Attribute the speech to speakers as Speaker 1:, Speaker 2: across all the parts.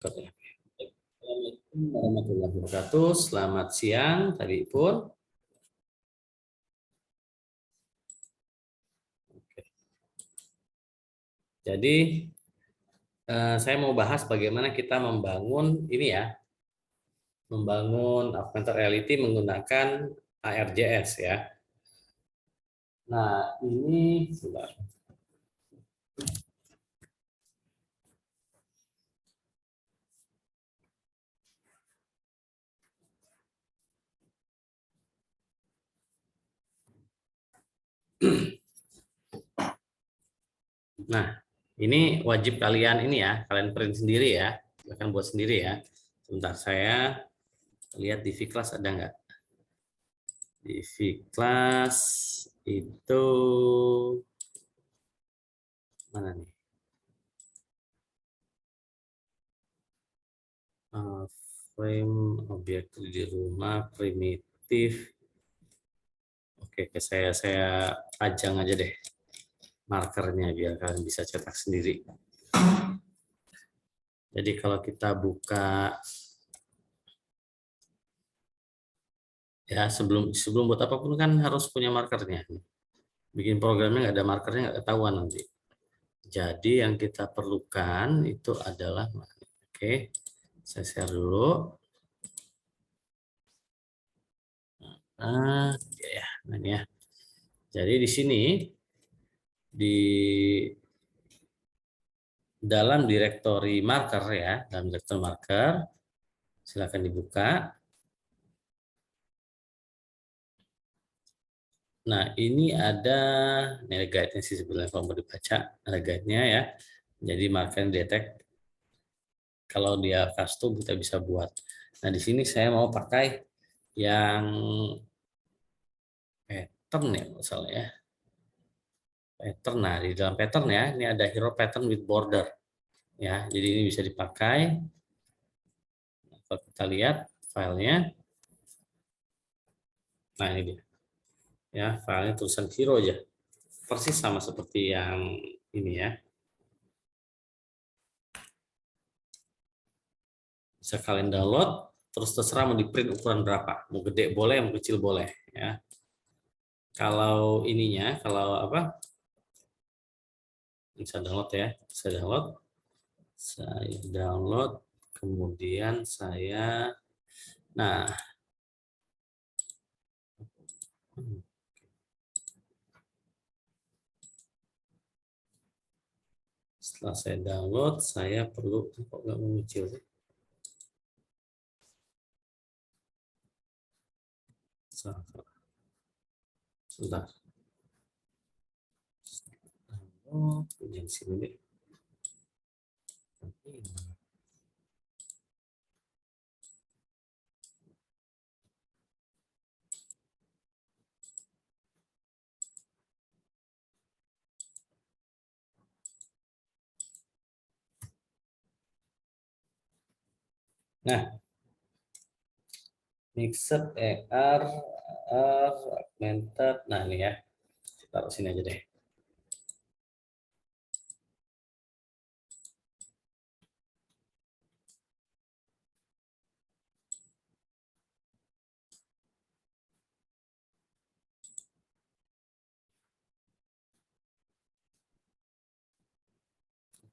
Speaker 1: Assalamualaikum warahmatullahi wabarakatuh. Selamat siang tadi pun. Jadi saya mau bahas bagaimana kita membangun ini ya, membangun augmented reality menggunakan ARJS ya. Nah ini sebentar. Nah, ini wajib kalian ini ya, kalian print sendiri ya, akan buat sendiri ya. Sebentar saya lihat di V-Class ada nggak? Di V-Class itu mana nih? Frame objek di rumah primitif. Oke, saya pajang aja deh markernya biar kalian bisa cetak sendiri. Jadi kalau kita buka ya sebelum buat apapun kan harus punya markernya. Bikin programnya nggak ada markernya nggak ketahuan nanti. Jadi yang kita perlukan itu adalah oke, saya share dulu. Ya, nah ini ya. Jadi di sini di dalam direktori marker ya, dalam direktori marker, silakan dibuka. Nah ini ada, ini guide-nya sih sebenarnya kalau mau dibaca, ada guide-nya ya. Jadi marker detect, kalau dia custom kita bisa buat. Nah di sini saya mau pakai yang pattern ya misalnya ya. Pattern, nah di dalam pattern ya, ini ada hero pattern with border. Ya, jadi ini bisa dipakai. Kalau kita lihat filenya, nah ini dia. Ya, filenya tulisan hero aja. Persis sama seperti yang ini ya. Bisa kalian download, terus terserah mau di print ukuran berapa. Mau gede boleh, mau kecil boleh. Ya. Kalau ininya, kalau apa? Bisa download ya. Saya download, kemudian saya, nah, setelah saya download, saya perlu, kok nggak muncul sih? Sebentar. Oh, yang sini deh. Nah, mixed AR, augmented. Nah, ini ya. Taruh sini aja deh.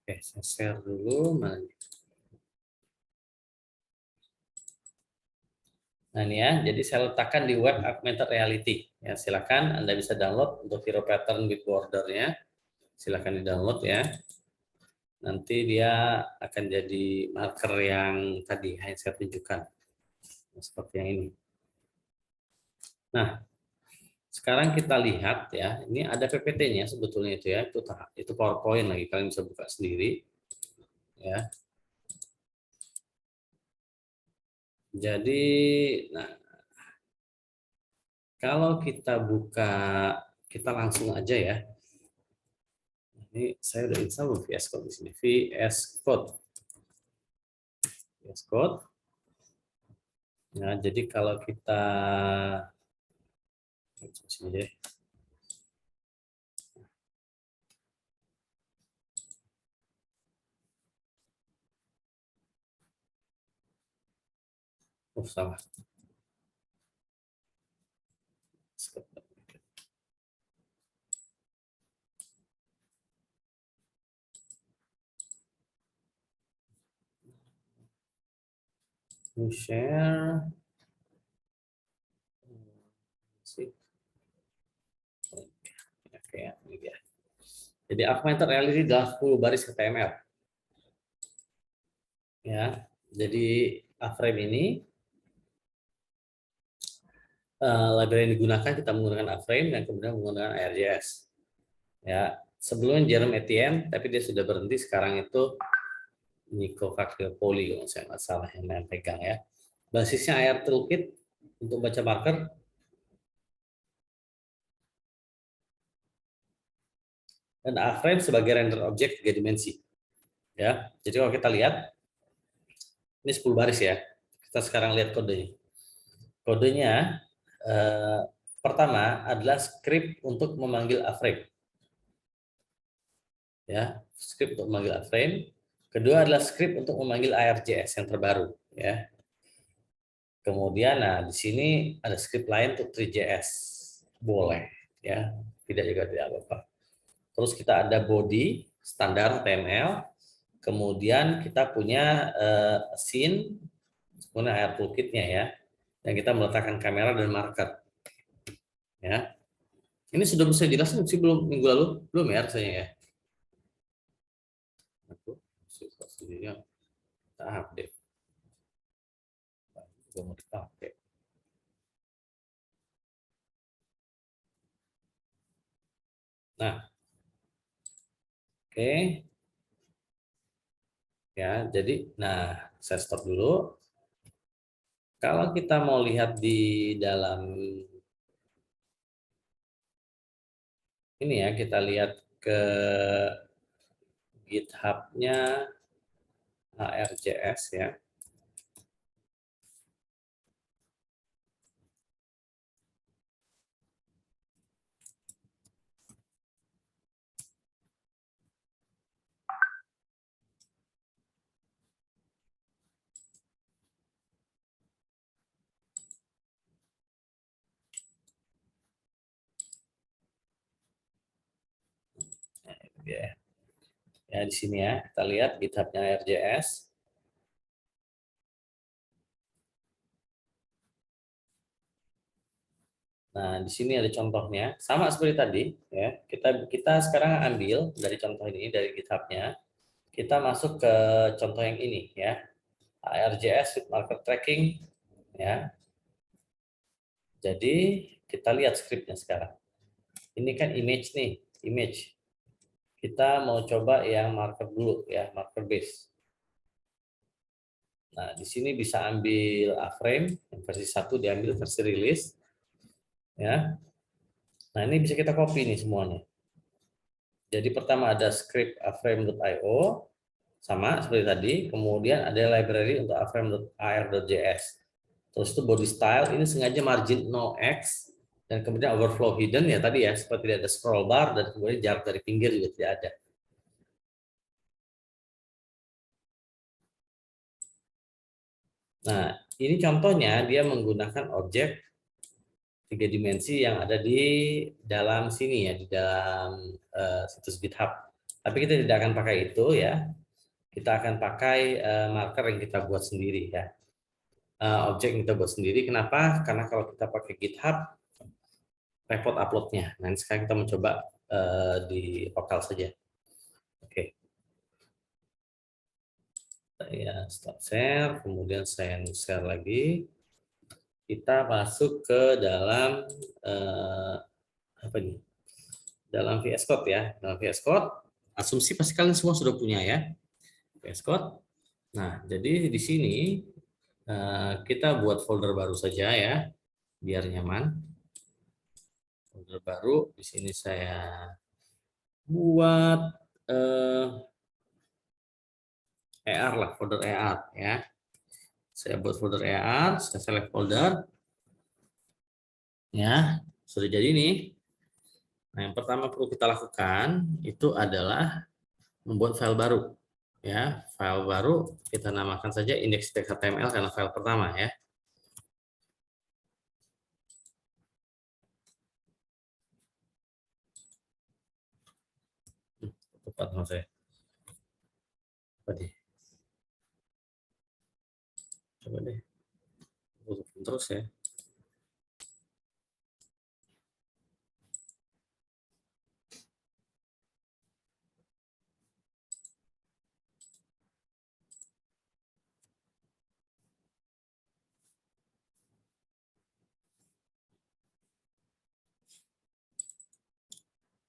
Speaker 1: Oke, saya share dulu. Nah, ini ya. Jadi saya letakkan di web augmented reality. Ya, silakan Anda bisa download untuk hero pattern with bordernya. Silakan di-download ya. Nanti dia akan jadi marker yang tadi yang saya tunjukkan. Seperti yang ini. Nah, sekarang kita lihat ya, ini ada PPT-nya sebetulnya itu ya, itu PowerPoint lagi, kalian bisa buka sendiri ya. Jadi, nah kalau kita buka, kita langsung aja ya. Ini saya udah install VS Code di sini, VS Code, VS Code. Nah, jadi kalau kita sini deh. Salah. Share. Oke, ini dia. Jadi augmented reality dalam 10 baris HTML. Ya, jadi A-frame ini library yang digunakan kita menggunakan A-frame dan kemudian menggunakan ARJS. Ya, sebelumnya Jerome Etienne, tapi dia sudah berhenti sekarang itu Nico Cagliopoli kalau saya nggak salah yang pegang ya. Basisnya AR Toolkit untuk baca marker. Dan A-frame sebagai render objek 3 dimensi. Ya, jadi kalau kita lihat ini 10 baris ya. Kita sekarang lihat kodenya. Kodenya pertama adalah script untuk memanggil A-frame. Ya, script untuk memanggil A-frame. Kedua adalah script untuk memanggil ARJS yang terbaru, ya. Kemudian, nah di sini ada script lain untuk 3JS, boleh, ya, tidak juga tidak apa-apa. Terus kita ada body standar HTML, kemudian kita punya scene, kemudian AR toolkitnya ya, dan kita meletakkan kamera dan marker, ya. Ini sudah bisa jelasin sih belum minggu lalu, belum ya rasanya ya. Aku sendirinya kita update. Oke. Nah, oke. Ya, jadi nah saya stop dulu. Kalau kita mau lihat di dalam ini ya, kita lihat ke GitHub-nya ARJS ya. Ya, ya di sini ya, kita lihat GitHub-nya ARJS. Nah, di sini ada contohnya, sama seperti tadi ya. Kita sekarang ambil dari contoh ini dari GitHub-nya. Kita masuk ke contoh yang ini ya. ARJS with marker tracking ya. Jadi kita lihat scriptnya sekarang. Ini kan image nih, image. Kita mau coba yang marker dulu ya, marker base. Nah, di sini bisa ambil A-frame, yang versi 1 diambil versi rilis. Ya. Nah, ini bisa kita copy nih semuanya. Jadi pertama ada script aframe.io, sama seperti tadi. Kemudian ada library untuk aframe.ar.js. Terus itu body style, ini sengaja margin 0x, dan kemudian overflow hidden ya tadi ya, seperti tidak ada scroll bar, dan kemudian jarak dari pinggir juga tidak ada. Nah, ini contohnya dia menggunakan objek 3 dimensi yang ada di dalam sini ya, di dalam situs GitHub. Tapi kita tidak akan pakai itu ya. Kita akan pakai marker yang kita buat sendiri ya. Objek yang kita buat sendiri. Kenapa? Karena kalau kita pakai GitHub, repot uploadnya. Nah, sekarang kita mencoba di lokal saja. Oke. Saya stop share, kemudian saya share lagi. Kita masuk ke dalam apa nih? Dalam VS Code ya. Dalam VS Code, asumsi pasti kalian semua sudah punya ya. VS Code. Nah, jadi di sini kita buat folder baru saja ya, biar nyaman. Folder baru, di sini saya buat ER lah, folder ER ya. Saya buat folder ER, saya select folder. Ya, sudah jadi nih. Nah, yang pertama perlu kita lakukan itu adalah membuat file baru. Ya, file baru kita namakan saja index.html karena file pertama ya. cepat sama saya. Apa deh? Coba deh. Tutupin terus ya.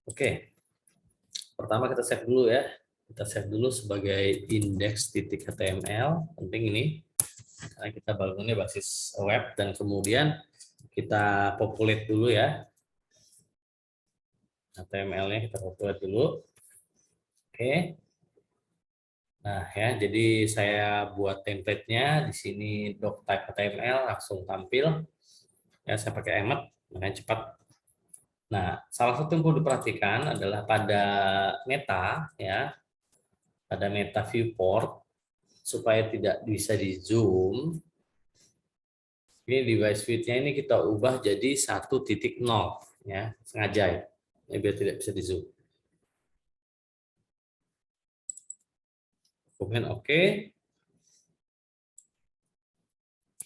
Speaker 1: Oke. Pertama kita save dulu ya. Kita save dulu sebagai index.html. Penting ini. Karena kita bangunnya basis web dan kemudian kita populate dulu ya. HTML-nya kita populate dulu. Oke. Nah ya, jadi saya buat template-nya di sini doc type HTML langsung tampil. Ya, saya pakai Emmet, makanya cepat. Nah, salah satu yang perlu diperhatikan adalah pada meta ya, pada meta viewport supaya tidak bisa di zoom. Ini device width-nya ini kita ubah jadi 1.0 ya, sengaja ya. Ini biar tidak bisa di zoom. Dokumen oke.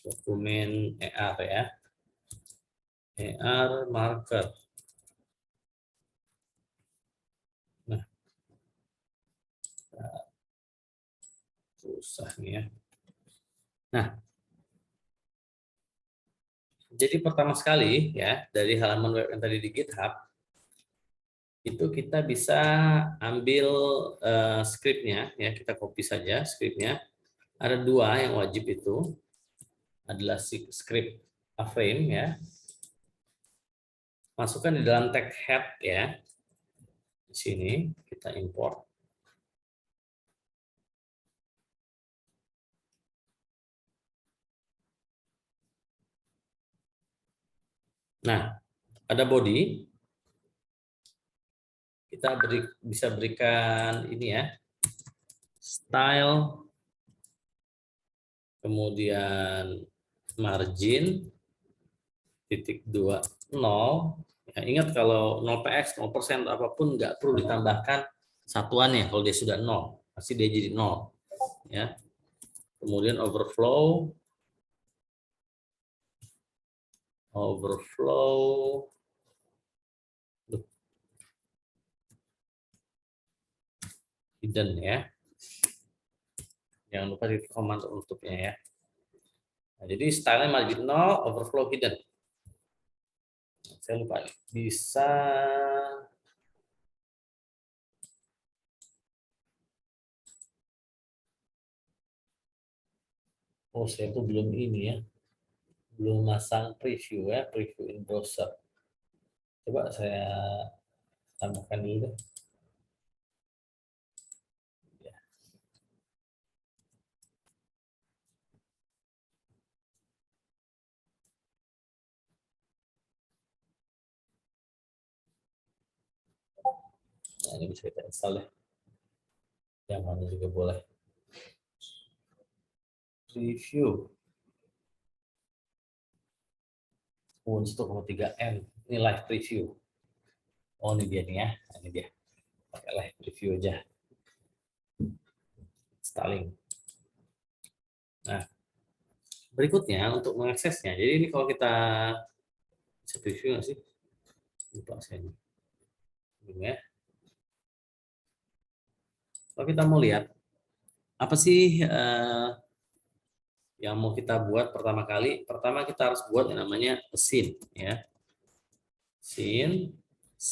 Speaker 1: Dokumen ER ya. ER marker. Nah, susah nih ya. Nah, jadi pertama sekali ya dari halaman web yang tadi di GitHub itu kita bisa ambil scriptnya ya, kita copy saja scriptnya. Ada dua yang wajib itu adalah script A-frame ya. Masukkan di dalam tag head ya. Di sini kita import. Nah, ada body. Kita bisa berikan ini ya. Style, kemudian margin titik 20. Ya, ingat kalau 0px 0% apapun nggak perlu ditambahkan satuannya. Kalau dia sudah 0 pasti dia jadi 0 ya. Kemudian overflow hidden ya. Jangan lupa di command untuknya ya. Nah, jadi style margin 0, overflow hidden. Saya lupa bisa saya itu belum ini ya, belum masang preview ya, preview in browser. Coba saya tambahkan dulu deh. Ya. Nah, ini bisa kita install ya. Yang mana juga boleh. Preview. 1,3 M. Ini live preview. Oh, ini dia nih ya. Ini dia. Pakai live preview aja. Installing. Nah, berikutnya untuk mengaksesnya. Jadi ini kalau kita bisa preview nggak sih? Lupa saya ini. Ya. Kalau kita mau lihat apa sih yang mau kita buat pertama kali? Pertama kita harus buat yang namanya scene ya. Scene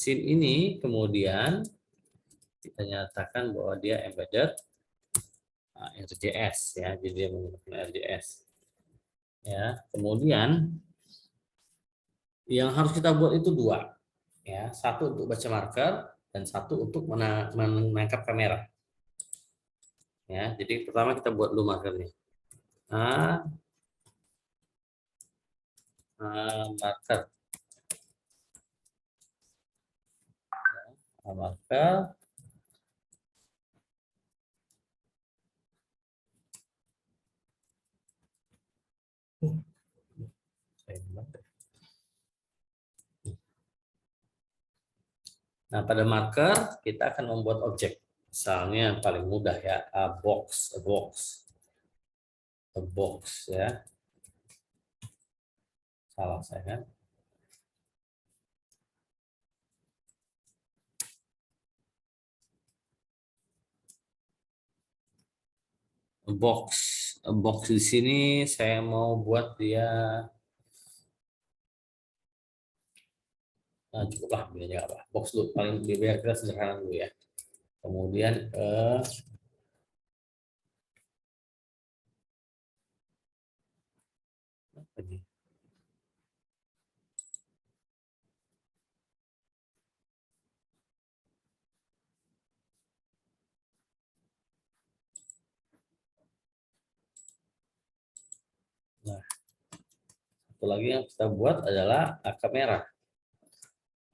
Speaker 1: ini kemudian kita nyatakan bahwa dia embedded RJS ya, jadi dia menggunakan RJS. Ya, kemudian yang harus kita buat itu dua ya, satu untuk baca marker dan satu untuk menangkap kamera. Ya, jadi pertama kita buat dulu markernya. Marker. Marker. Nah, pada marker kita akan membuat objek Misalnya yang paling mudah ya, a box ya. Salah saya kan? A box di sini saya mau buat dia, nah, cukuplah begini apa? Box dulu paling biar kita sederhana dulu ya. Kemudian apa nih? Nah, satu lagi yang kita buat adalah kamera.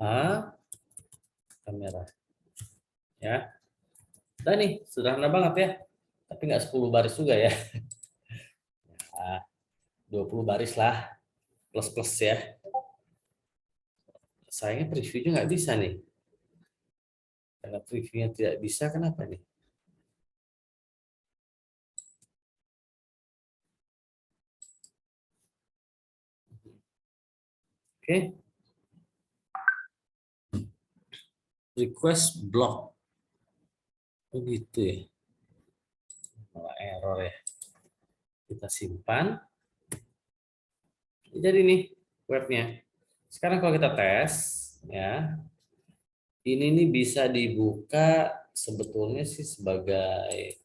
Speaker 1: A kamera ya. Nah nih sederhana banget ya. Tapi nggak 10 baris juga ya. Nah, 20 baris lah plus ya. Sayangnya previewnya nggak bisa nih. Karena previewnya tidak bisa, kenapa nih? Oke. Request block. Oh gitu ya. Malah error ya. Kita simpan. Jadi nih webnya. Sekarang kalau kita tes ya, ini nih bisa dibuka sebetulnya sih sebagai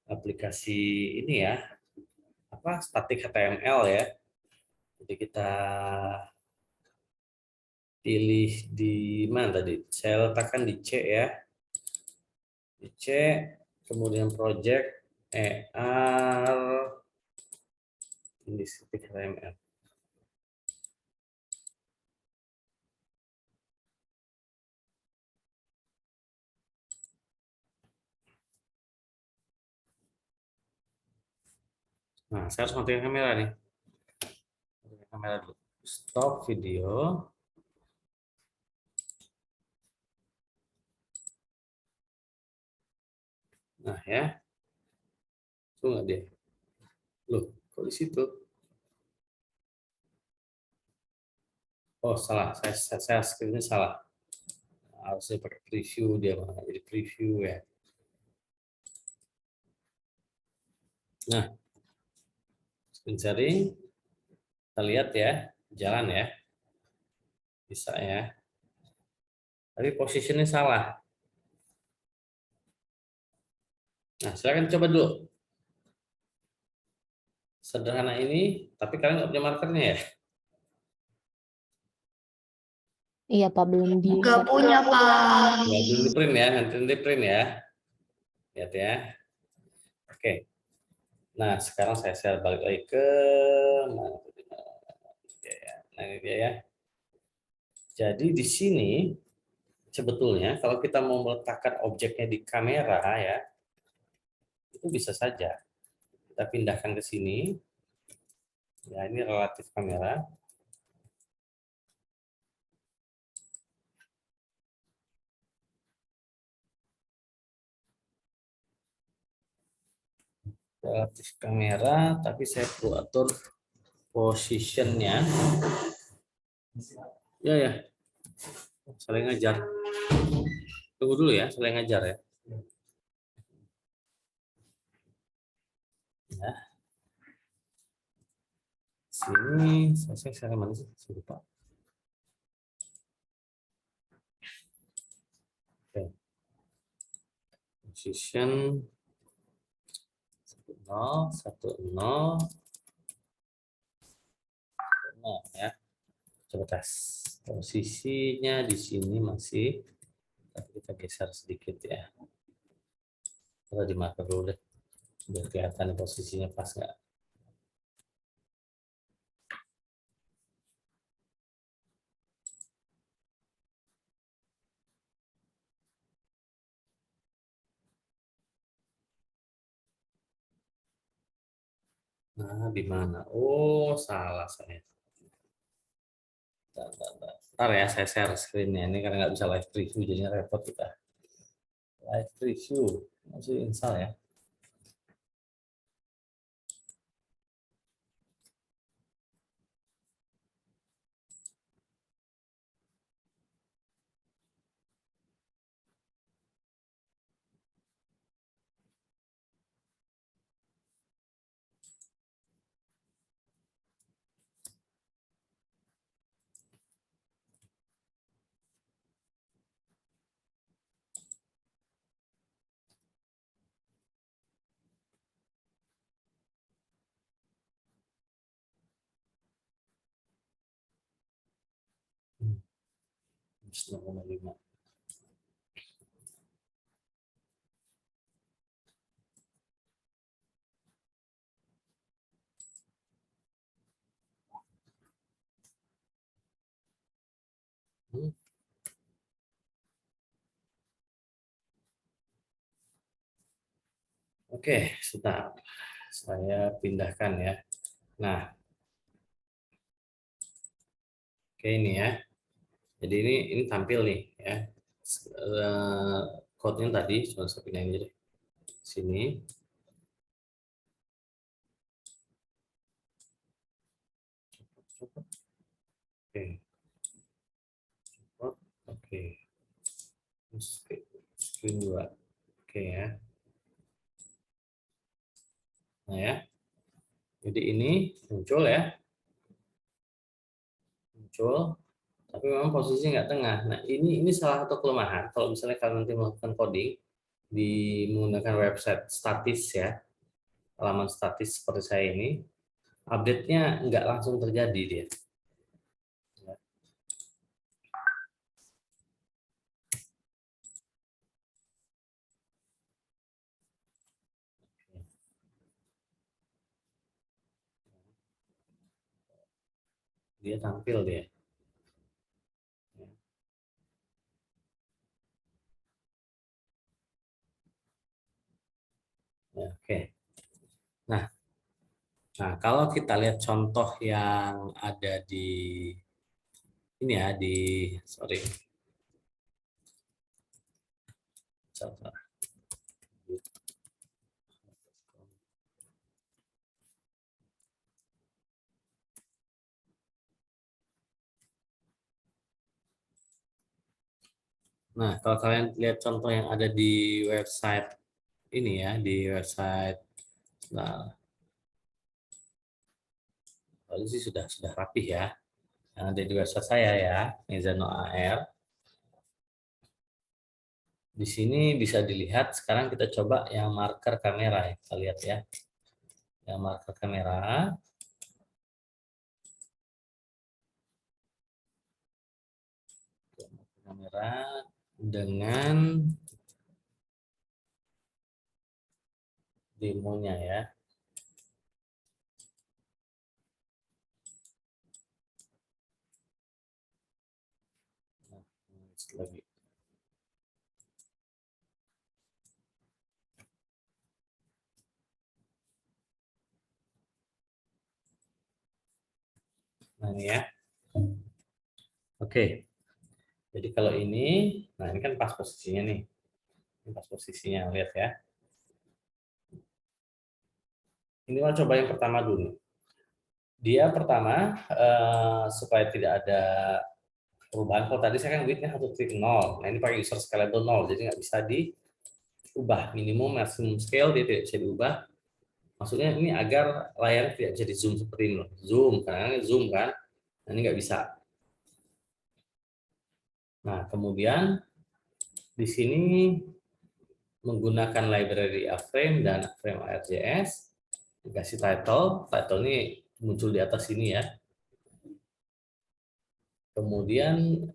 Speaker 1: aplikasi ini ya, apa static HTML ya. Jadi kita pilih di mana tadi? Saya letakkan di C ya. Di C, kemudian project ER ini static HTML. Nah, saya harus matikan kamera nih. Matikan kamera dulu. Stop video. Nah ya, tuh nggak dia? Loh, kok di situ? Oh salah, saya screennya salah. Harusnya pakai preview, dia malah jadi preview ya. Nah, screen sharing, kita lihat ya, jalan ya, bisa ya. Tapi posisinya salah. Nah, silakan coba dulu. Sederhana ini, tapi kalian nggak punya markernya ya?
Speaker 2: Iya Pak, belum di.
Speaker 3: Nggak punya Pak.
Speaker 1: Ya, belum di print ya, nanti di print ya. Lihat ya. Oke. Nah, sekarang saya share balik lagi ke mana? Nah, ini dia ya. Jadi di sini sebetulnya kalau kita mau meletakkan objeknya di kamera ya, itu bisa saja. Kita pindahkan ke sini. Ya, ini relatif kamera. Relatif kamera, tapi saya perlu atur positionnya. Ya, ya. Saling ngajar. Tunggu dulu ya, saling ngajar ya. Ya. Sini, saya mana sih? Saya lupa. Oke. Position 10, 10, 0 ya. Coba tes. Posisinya di sini masih, tapi kita geser sedikit ya. Kita di marker dulu deh. Biar kelihatan posisinya pas nggak. Nah, di mana? Oh, salah saya. Bentar ya, saya share screen-nya. Ini karena nggak bisa live preview, jadinya repot kita. Live review masih install ya. Hmm, 9,5. Hmm, Oke, sebentar. Saya pindahkan ya. Nah, oke ini ya. Jadi ini tampil nih ya. Code-nya tadi cuma saya pindahin aja deh. Sini. Oke. Oke. Screen 2. Oke ya. Nah ya. Jadi ini muncul ya. Muncul. Tapi memang posisi nggak tengah. Nah ini salah satu kelemahan. Kalau misalnya kalian nanti melakukan coding di menggunakan website statis ya. Halaman statis seperti saya ini. Update-nya nggak langsung terjadi dia. Dia tampil dia. Ya, oke. Nah, kalau kita lihat contoh yang ada di ini ya di sorry. Nah, kalau kalian lihat contoh yang ada di website ini ya, di website nah, lalu sih sudah rapih ya. Yang ada di website saya ya, Mezano AR. Di sini bisa dilihat, sekarang kita coba yang marker kamera ya, kita lihat ya. Yang marker kamera. Kamera dengan demonya ya. Lagi. Nah ini ya. Oke. Jadi kalau ini, nah ini kan pas posisinya nih. Ini pas posisinya, lihat ya. Ini mau coba yang pertama dulu. Dia pertama supaya tidak ada perubahan. Kalau tadi saya kan width-nya 1.0. Nah ini pakai user scalable 0, jadi nggak bisa diubah. Minimum, maximum scale dia tidak bisa diubah. Maksudnya ini agar layar tidak bisa di zoom seperti ini. Zoom, karena zoom kan. Nah, ini nggak bisa. Nah kemudian di sini menggunakan library A-Frame dan Frame ArcGIS, dikasih title ini muncul di atas sini ya. Kemudian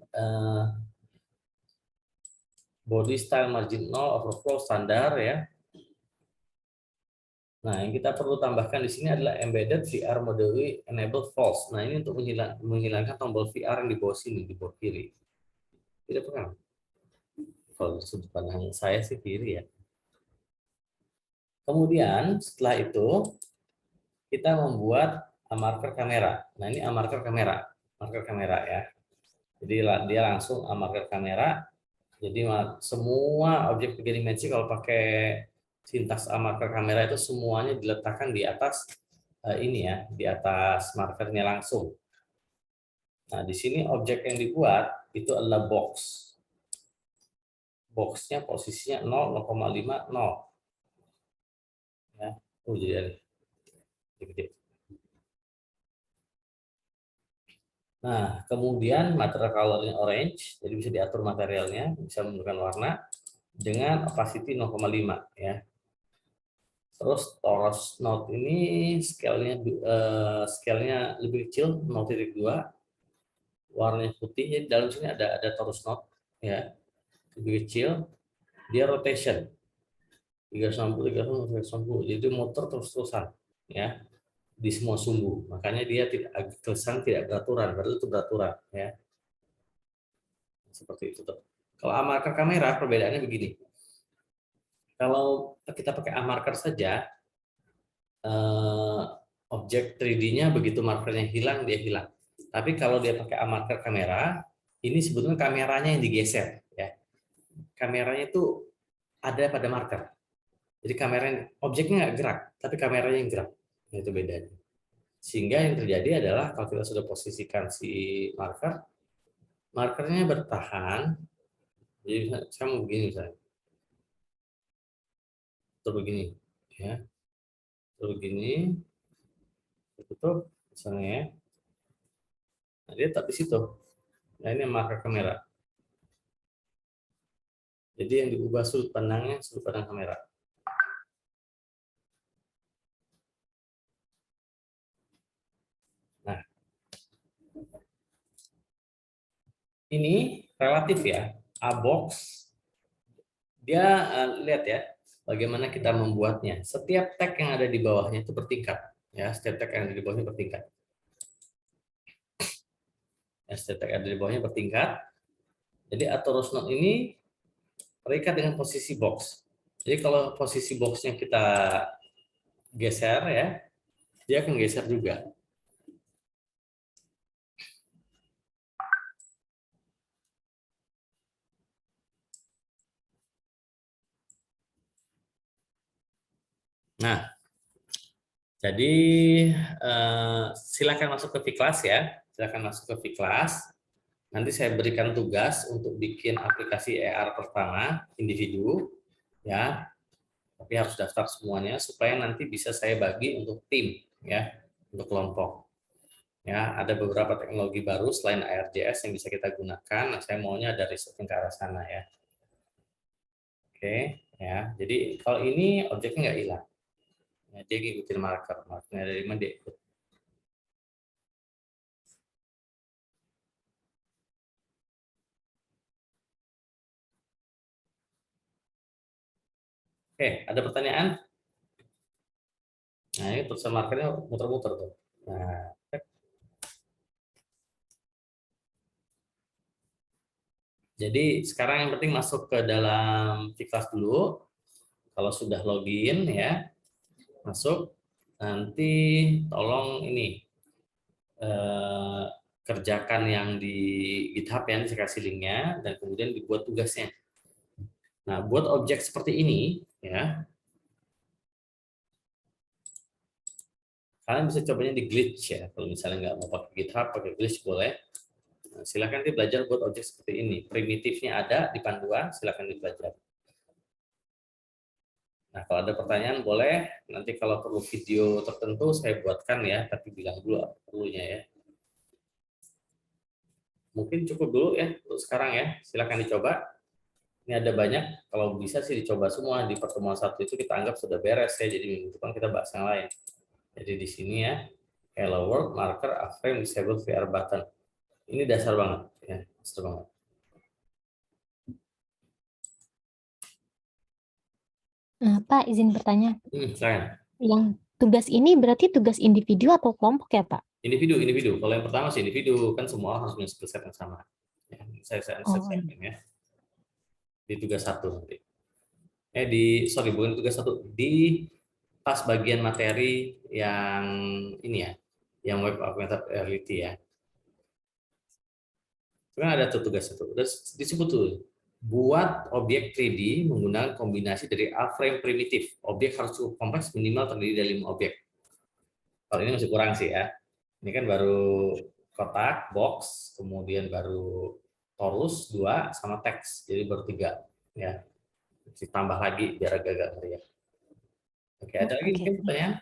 Speaker 1: body style margin 0, overflow standar ya. Nah, yang kita perlu tambahkan di sini adalah embedded VR moduli enable false. Nah, ini untuk menghilangkan tombol VR yang di bawah sini, di bawah kiri. Tidak pernah. Kalau sudut pandang saya sih kiri ya. Kemudian setelah itu kita membuat marker kamera. Nah, ini marker kamera ya. Jadi dia langsung marker kamera. Jadi semua objek 3 dimensi kalau pakai sintaks marker kamera itu semuanya diletakkan di atas ini ya, di atas markernya langsung. Nah, di sini objek yang dibuat itu adalah box. Boxnya posisinya 0, 0,5, 0. Ya, jadi gede. Nah, kemudian material colornya orange, jadi bisa diatur materialnya, bisa menggunakan warna dengan opacity 0,5 ya. Terus Torus Note ini scale-nya lebih kecil 0,2, warnanya putih. Jadi dalam sini ada Torus Note ya, lebih kecil. Dia rotation 360, 360, 360. Jadi motor terus-terusan ya di semua sumbu. Makanya dia tidak kesan tidak beraturan, padahal itu beraturan ya. Seperti itu tuh. Kalau marker kamera perbedaannya begini. Kalau kita pakai marker saja, objek 3D-nya begitu markernya hilang, dia hilang. Tapi kalau dia pakai marker kamera, ini sebetulnya kameranya yang digeser. Ya. Kameranya itu ada pada marker. Jadi objeknya nggak gerak, tapi kameranya yang gerak. Itu bedanya. Sehingga yang terjadi adalah kalau kita sudah posisikan si markernya bertahan. Jadi saya mau begini misalnya. Atau begini. Ya. Atau begini. Tutup misalnya ya. Nah, dia tetap di situ. Nah, ini marker kamera. Jadi yang diubah sudut pandangnya sudut pandang kamera. Nah, ini relatif ya. A-box dia lihat ya bagaimana kita membuatnya. Setiap tag yang ada di bawahnya itu bertingkat ya, setiap tag yang ada di bawahnya bertingkat. Ya, setiap tag yang ada di bawahnya bertingkat. Jadi Atorus Note ini terikat dengan posisi box. Jadi kalau posisi boxnya kita geser ya, dia akan geser juga. Nah, jadi silakan masuk ke V-Class ya, silakan masuk ke V-Class. Nanti saya berikan tugas untuk bikin aplikasi AR pertama individu, ya. Tapi harus daftar semuanya supaya nanti bisa saya bagi untuk tim, ya, untuk kelompok. Ya, ada beberapa teknologi baru selain ARJS yang bisa kita gunakan. Nah, saya maunya ada riset yang ke arah sana ya. Oke, ya. Jadi kalau ini objeknya nggak hilang. Ya, dia ngikutin markernya dari mana dia ikut. Oke, ada pertanyaan? Nah, ini tulisan markernya muter-muter tuh. Nah, jadi sekarang yang penting masuk ke dalam V-Class dulu. Kalau sudah login ya, masuk. Nanti tolong ini kerjakan yang di GitHub ya, saya kasih linknya, dan kemudian dibuat tugasnya. Nah, buat objek seperti ini ya, kalian bisa cobanya di Glitch ya. Kalau misalnya nggak mau pakai GitHub, pakai Glitch boleh. Nah, silakan belajar buat objek seperti ini. Primitifnya ada di panduan, silakan dipelajari. Nah, kalau ada pertanyaan boleh, nanti kalau perlu video tertentu saya buatkan ya, tapi bilang dulu apa perlunya ya. Mungkin cukup dulu ya untuk sekarang ya, silakan dicoba. Ini ada banyak, kalau bisa sih dicoba semua. Di pertemuan satu itu kita anggap sudah beres ya, jadi minggu depan kita bahas yang lain. Jadi di sini ya, Hello World, Marker, A-Frame, Disable VR Button. Ini dasar banget ya, dasar banget.
Speaker 2: Pak, izin bertanya.
Speaker 1: Silakan.
Speaker 2: Yang tugas ini berarti tugas individu atau kelompok ya, Pak?
Speaker 1: Individu. Kalau yang pertama sih individu, kan semua orang harus punya skill set yang sama. Ya, saya siapin ya. Di tugas satu nanti. Bukan tugas satu, di pas bagian materi yang ini ya, yang web augmented reality ya. Sebenarnya ada tuh tugas satu, udah disebut tuh buat objek 3D menggunakan kombinasi dari A-frame primitif. Objek harus cukup kompleks, minimal terdiri dari 5 objek. Kalau ini masih kurang sih ya. Ini kan baru kotak, box, kemudian baru torus 2 sama teks, jadi baru 3 ya. Ditambah lagi biar agak-agak meriah. Oke, ada lagi
Speaker 2: Oke,
Speaker 1: mungkin pertanyaan?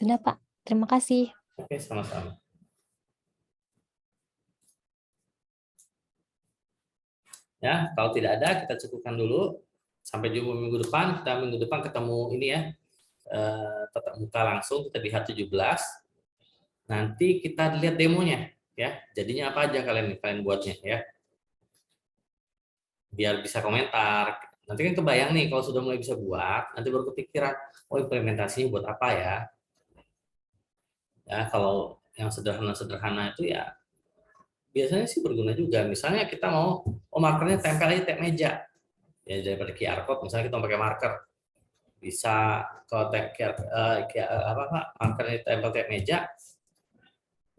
Speaker 2: sudah Pak. Terima kasih.
Speaker 1: Oke, sama-sama. Ya, kalau tidak ada kita cukupkan dulu. Sampai jumpa minggu depan. Kita minggu depan ketemu ini ya, tatap muka langsung kita di H17. Nanti kita lihat demonya ya. Jadinya apa aja kalian buatnya ya. Biar bisa komentar. Nanti kan kebayang nih kalau sudah mulai bisa buat, nanti baru kepikiran, oh implementasinya buat apa ya? Ya, kalau yang sederhana-sederhana itu ya biasanya sih berguna juga. Misalnya kita mau, oh markernya tempel aja tiap meja. Ya daripada QR code, misalnya kita mau pakai marker, bisa kalau markernya tempel tiap meja.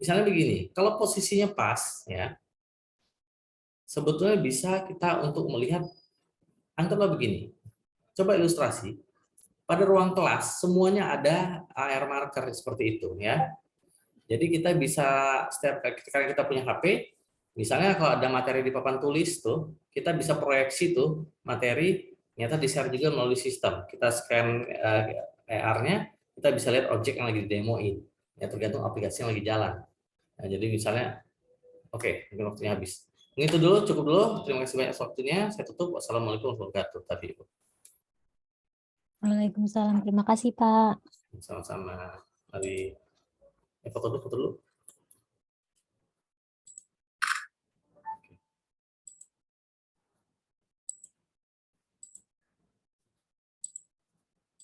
Speaker 1: Misalnya begini, kalau posisinya pas, ya sebetulnya bisa kita untuk melihat, anggaplah begini, coba ilustrasi, pada ruang kelas semuanya ada AR marker seperti itu ya. Jadi kita bisa setiap kali kita punya HP, misalnya kalau ada materi di papan tulis tuh, kita bisa proyeksi tuh materi, ternyata di-share juga melalui sistem. Kita scan AR-nya, kita bisa lihat objek yang lagi didemoin. Ya tergantung aplikasi yang lagi jalan. Nah, jadi misalnya, oke, mungkin waktunya habis. Ini itu dulu, cukup dulu. Terima kasih banyak waktunya. Saya tutup. Wassalamualaikum warahmatullahi wabarakatuh.
Speaker 2: Waalaikumsalam. Terima kasih Pak.
Speaker 1: Sama-sama. Mari foto dulu.